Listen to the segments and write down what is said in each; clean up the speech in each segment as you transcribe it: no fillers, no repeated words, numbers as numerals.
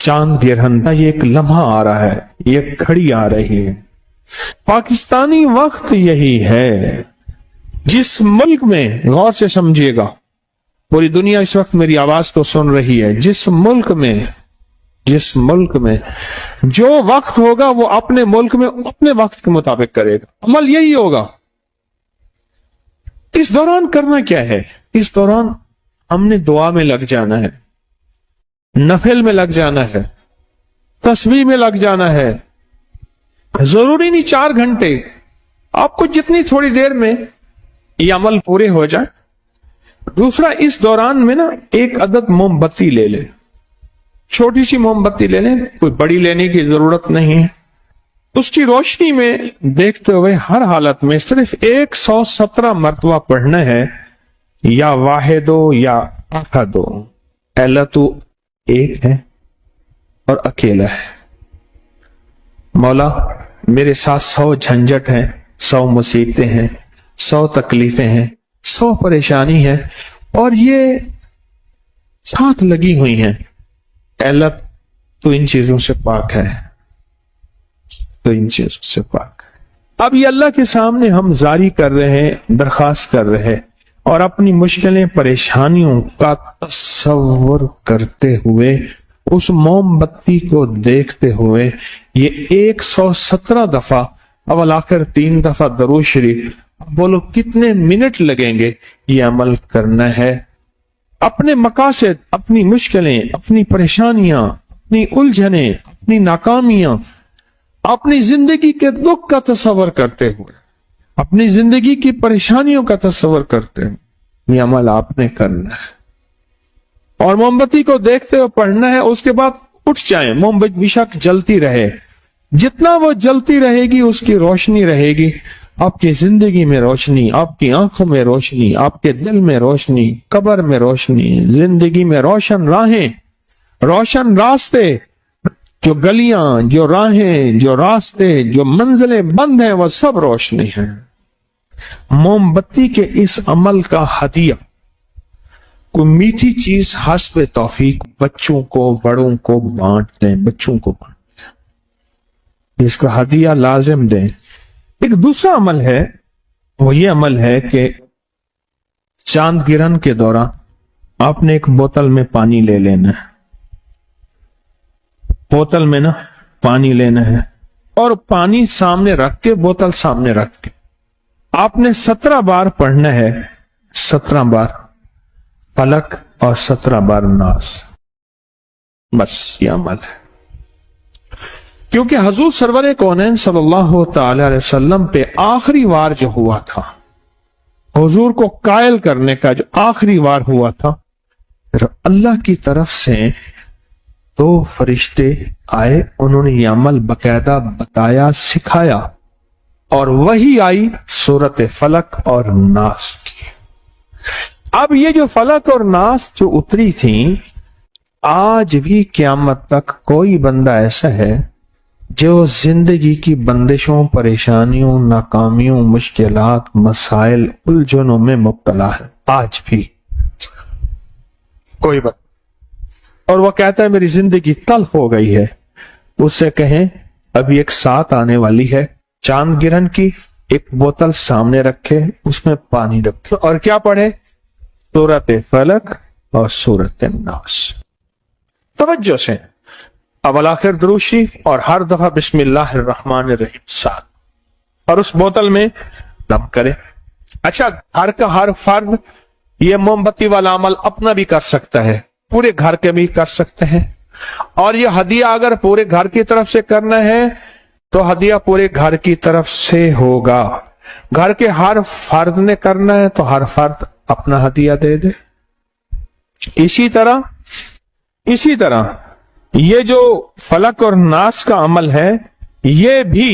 چاند گرہن کا یہ ایک لمحہ آ رہا ہے، یہ گھڑی آ رہی ہے۔ پاکستانی وقت یہی ہے۔ جس ملک میں، غور سے سمجھیے گا، پوری دنیا اس وقت میری آواز کو سن رہی ہے، جس ملک میں جو وقت ہوگا وہ اپنے ملک میں اپنے وقت کے مطابق کرے گا، عمل یہی ہوگا۔ اس دوران کرنا کیا ہے؟ اس دوران ہم نے دعا میں لگ جانا ہے، نفل میں لگ جانا ہے، تسبیح میں لگ جانا ہے۔ ضروری نہیں 4 گھنٹے، آپ کو جتنی تھوڑی دیر میں یہ عمل پورے ہو جائے۔ دوسرا، اس دوران میں نا ایک عدد موم بتی لے لے، چھوٹی سی موم بتی لے لیں، کوئی بڑی لینے کی ضرورت نہیں ہے۔ اس کی روشنی میں دیکھتے ہوئے ہر حالت میں صرف 117 مرتبہ پڑھنا ہے، یا واحدو یا احدو، اللہ تو ایک ہے اور اکیلا ہے۔ مولا میرے ساتھ 100 جھنجٹ ہیں، 100 مصیبتیں ہیں، 100 تکلیفیں ہیں، 100 پریشانی ہے، اور یہ ساتھ لگی ہوئی ہیں۔ اللہ تو ان چیزوں سے پاک ہے، تو ان چیزوں سے پاک ہے۔ اب یہ اللہ کے سامنے ہم زاری کر رہے ہیں، درخواست کر رہے ہیں، اور اپنی مشکلیں، پریشانیوں کا تصور کرتے ہوئے، اس موم بتی کو دیکھتے ہوئے، یہ 117 دفعہ، اول آخر 3 دفعہ درود شریف، بولو کتنے منٹ لگیں گے یہ عمل کرنا ہے۔ اپنے مقاصد، اپنی مشکلیں، اپنی پریشانیاں، اپنی الجھنیں، اپنی ناکامیاں، اپنی زندگی کے دکھ کا تصور کرتے ہوئے، اپنی زندگی کی پریشانیوں کا تصور کرتے ہوئے یہ عمل آپ نے کرنا ہے، اور موم بتی کو دیکھتے ہوئے پڑھنا ہے۔ اس کے بعد اٹھ جائیں، موم بتی بیشک جلتی رہے، جتنا وہ جلتی رہے گی اس کی روشنی رہے گی، آپ کی زندگی میں روشنی، آپ کی آنکھوں میں روشنی، آپ کے دل میں روشنی، قبر میں روشنی، زندگی میں روشن راہیں، روشن راستے، جو گلیاں، جو راہیں، جو راستے، جو منزلیں بند ہیں وہ سب روشنی ہیں۔ موم بتی کے اس عمل کا ہدیہ، کوئی میٹھی چیز حسب توفیق بچوں کو، بڑوں کو بانٹ دیں، بچوں کو بانٹ دیں، اس کا ہدیہ لازم دیں۔ ایک دوسرا عمل ہے، وہ یہ عمل ہے کہ چاند گرہن کے دوران آپ نے ایک بوتل میں پانی لے لینا ہے، بوتل میں نا پانی لینا ہے، اور پانی سامنے رکھ کے، بوتل سامنے رکھ کے آپ نے 17 بار پڑھنا ہے، 17 بار فلک اور 17 بار ناس، بس یہ عمل ہے۔ کیونکہ حضور سرور کونین صلی اللہ تعالی علیہ وسلم پہ آخری وار جو ہوا تھا، حضور کو قائل کرنے کا جو آخری وار ہوا تھا، پھر اللہ کی طرف سے 2 فرشتے آئے، انہوں نے یہ عمل باقاعدہ بتایا، سکھایا، اور وہی آئی سورت فلک اور ناس کی۔ اب یہ جو فلک اور ناس جو اتری تھیں، آج بھی قیامت تک کوئی بندہ ایسا ہے جو زندگی کی بندشوں، پریشانیوں، ناکامیوں، مشکلات، مسائل، الجھنوں میں مبتلا ہے، آج بھی کوئی بندہ، اور وہ کہتا ہے میری زندگی تلخ ہو گئی ہے، اس سے کہیں ابھی ایک ساتھ آنے والی ہے، چاند گرہن کی، ایک بوتل سامنے رکھے، اس میں پانی رکھے، اور کیا پڑھے؟ سورت فلک اور سورت ناس۔ توجہ سے اول آخر درود شریف، اور ہر دفعہ بسم اللہ الرحمن الرحیم ساتھ، اور اس بوتل میں دم کرے۔ اچھا، گھر کا ہر فرد یہ موم بتی والا عمل اپنا بھی کر سکتا ہے، پورے گھر کے بھی کر سکتے ہیں، اور یہ ہدیہ اگر پورے گھر کی طرف سے کرنا ہے تو ہدیہ پورے گھر کی طرف سے ہوگا۔ گھر کے ہر فرد نے کرنا ہے تو ہر فرد اپنا ہدیہ دے دے۔ اسی طرح یہ جو فلک اور ناس کا عمل ہے، یہ بھی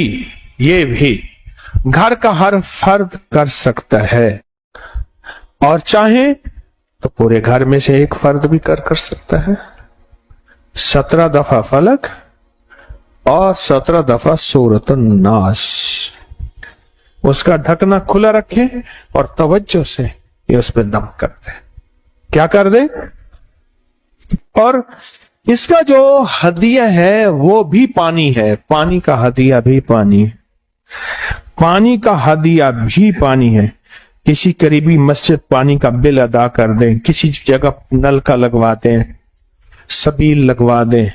گھر کا ہر فرد کر سکتا ہے، اور چاہیں تو پورے گھر میں سے ایک فرد بھی کر سکتا ہے۔ 17 دفعہ فلک اور 17 دفعہ سورۃ الناس، اس کا ڈھکنا کھلا رکھیں اور توجہ سے یہ اس پہ دم کر دیں۔ کیا کر دیں؟ اور اس کا جو ہدیہ ہے وہ بھی پانی ہے، پانی کا ہدیہ بھی پانی ہے، پانی کا ہدیہ بھی پانی ہے۔ کسی قریبی مسجد پانی کا بل ادا کر دیں، کسی جگہ نل کا لگوا دیں، سبیل لگوا دیں،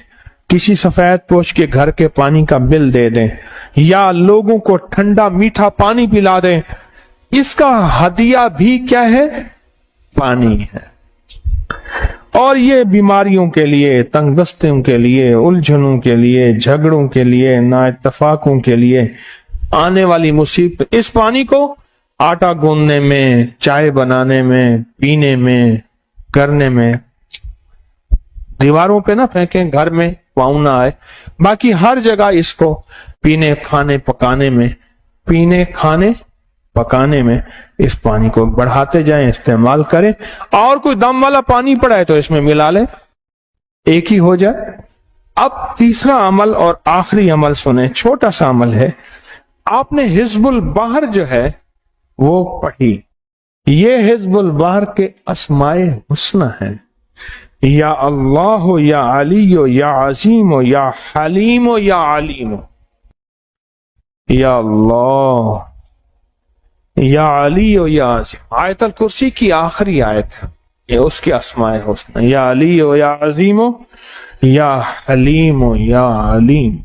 کسی سفید پوش کے گھر کے پانی کا بل دے دیں، یا لوگوں کو ٹھنڈا میٹھا پانی پلا دیں، اس کا ہدیہ بھی کیا ہے؟ پانی ہے۔ اور یہ بیماریوں کے لیے، تنگ دستیوں کے لیے، الجھنوں کے لیے، جھگڑوں کے لیے، نا اتفاقوں کے لیے، آنے والی مصیبت، اس پانی کو آٹا گوندنے میں، چائے بنانے میں، پینے میں، کرنے میں، دیواروں پہ نہ پھینکیں، گھر میں پاؤں نہ آئے، باقی ہر جگہ اس کو پینے کھانے پکانے میں، پینے کھانے پکانے میں اس پانی کو بڑھاتے جائیں، استعمال کریں۔ اور کوئی دم والا پانی پڑا ہے تو اس میں ملا لیں، ایک ہی ہو جائے۔ اب تیسرا عمل اور آخری عمل سنیں، چھوٹا سا عمل ہے۔ آپ نے حزب البحر جو ہے وہ پڑھی، یہ حزب البحر کے اسماء حسنی ہیں، یا اللہ یا علی یا عظیم یا حلیم یا علیم، یا اللہ یا علی یا عظیم۔ آیت الکرسی کی آخری آیت ہے، یہ اس کے اسماء حسنی، یا علی یا عظیم یا حلیم یا علیم،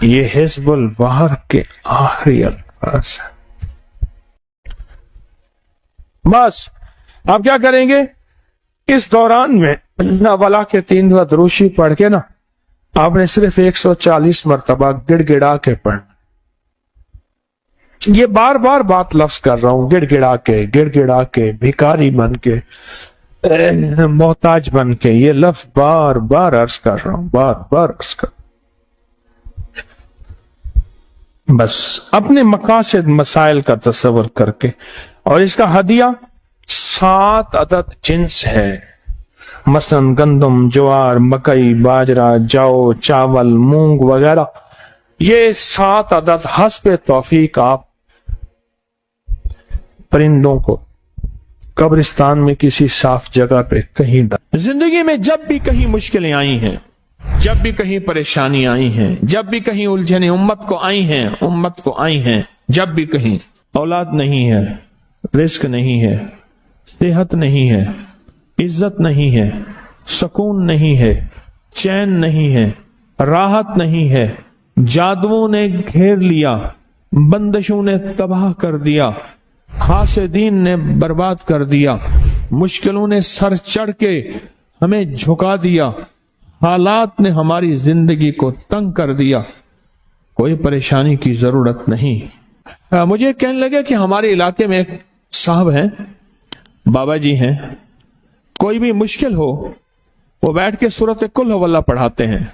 یہ حزب البحر کے آخری الفاظ ہیں۔ بس آپ کیا کریں گے اس دوران میں؟ ولا کے 3 دفعہ دروشی پڑھ کے نا آپ نے صرف 140 مرتبہ گڑ گڑا کے پڑھنا۔ یہ بار بار بات لفظ کر رہا ہوں، گڑ گڑا کے، بھکاری بن کے، محتاج بن کے، یہ لفظ بار بار عرض کر رہا ہوں، بار بار عرض کر۔ بس اپنے مقاصد مسائل کا تصور کر کے، اور اس کا ہدیہ 7 عدد جنس ہے، مثلا گندم، جوار، مکئی، باجرہ، جو، چاول، مونگ وغیرہ، یہ 7 عدد حسب توفیق آپ پرندوں کو قبرستان میں کسی صاف جگہ پہ کہیں ڈال۔ زندگی میں جب بھی کہیں مشکلیں آئی ہیں، جب بھی کہیں پریشانی آئی ہیں، جب بھی کہیں الجھنیں امت کو آئی ہیں، جب بھی کہیں اولاد نہیں ہے، رزق نہیں ہے، صحت نہیں ہے، عزت نہیں ہے، سکون نہیں ہے، چین نہیں ہے، راحت نہیں ہے، جادوؤں نے گھیر لیا، بندشوں نے تباہ کر دیا، حاسدین نے برباد کر دیا، مشکلوں نے سر چڑھ کے ہمیں جھکا دیا، حالات نے ہماری زندگی کو تنگ کر دیا، کوئی پریشانی کی ضرورت نہیں۔ مجھے کہنے لگا کہ ہمارے علاقے میں ایک صاحب ہیں، بابا جی ہیں، کوئی بھی مشکل ہو وہ بیٹھ کے سورۃ قل ہو اللہ پڑھاتے ہیں۔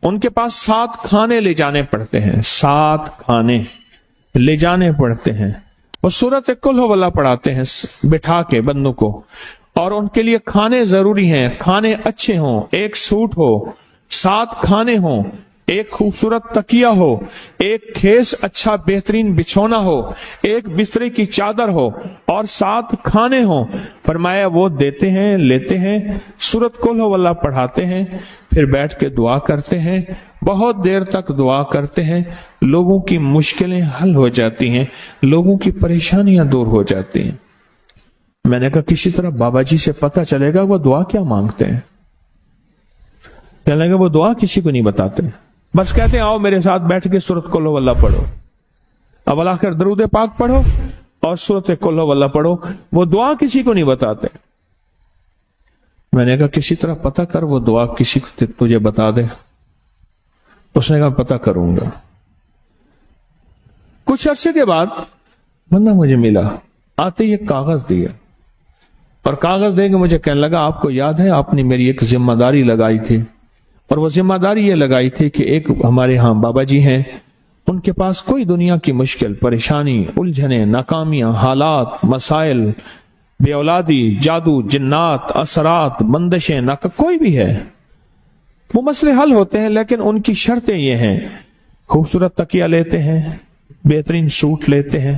ان کے پاس 7 کھانے لے جانے پڑتے ہیں، 7 کھانے لے جانے پڑتے ہیں، وہ سورۃ قل ہو اللہ پڑھاتے ہیں بٹھا کے بندوں کو، اور ان کے لیے کھانے ضروری ہیں، کھانے اچھے ہوں، ایک سوٹ ہو، 7 کھانے ہوں، ایک خوبصورت تکیہ ہو، ایک کھیس اچھا بہترین بچھونا ہو، ایک بسترے کی چادر ہو، اور 7 کھانے ہوں۔ فرمایا وہ دیتے ہیں، لیتے ہیں، سورۃ قل ہو اللہ پڑھاتے ہیں، پھر بیٹھ کے دعا کرتے ہیں، بہت دیر تک دعا کرتے ہیں، لوگوں کی مشکلیں حل ہو جاتی ہیں، لوگوں کی پریشانیاں دور ہو جاتی ہیں۔ میں نے کہا کسی طرح بابا جی سے پتہ چلے گا وہ دعا کیا مانگتے ہیں۔ کہنے لگا وہ دعا کسی کو نہیں بتاتے، بس کہتے ہیں آؤ میرے ساتھ بیٹھ کے سورۃ قل ہو اللہ پڑھو، اب اللہ کر درود پاک پڑھو اور سورۃ قل ہو اللہ پڑھو، وہ دعا کسی کو نہیں بتاتے۔ میں نے کہا کسی طرح پتہ کر وہ دعا کسی کو تجھے بتا دے۔ اس نے کہا پتہ کروں گا۔ کچھ عرصے کے بعد بندہ مجھے ملا، آتے ہی ایک کاغذ دیا، اور کاغذ دے کے مجھے کہنے لگا آپ کو یاد ہے آپ نے میری ایک ذمہ داری لگائی تھی، اور وہ ذمہ داری یہ لگائی تھی کہ ایک ہمارے ہاں بابا جی ہیں، ان کے پاس کوئی دنیا کی مشکل، پریشانی، الجھنیں، ناکامیاں، حالات، مسائل، بے اولادی، جادو، جنات، اثرات، بندشیں، کوئی بھی ہے، وہ مسئلے حل ہوتے ہیں، لیکن ان کی شرطیں یہ ہیں، خوبصورت تکیہ لیتے ہیں، بہترین سوٹ لیتے ہیں،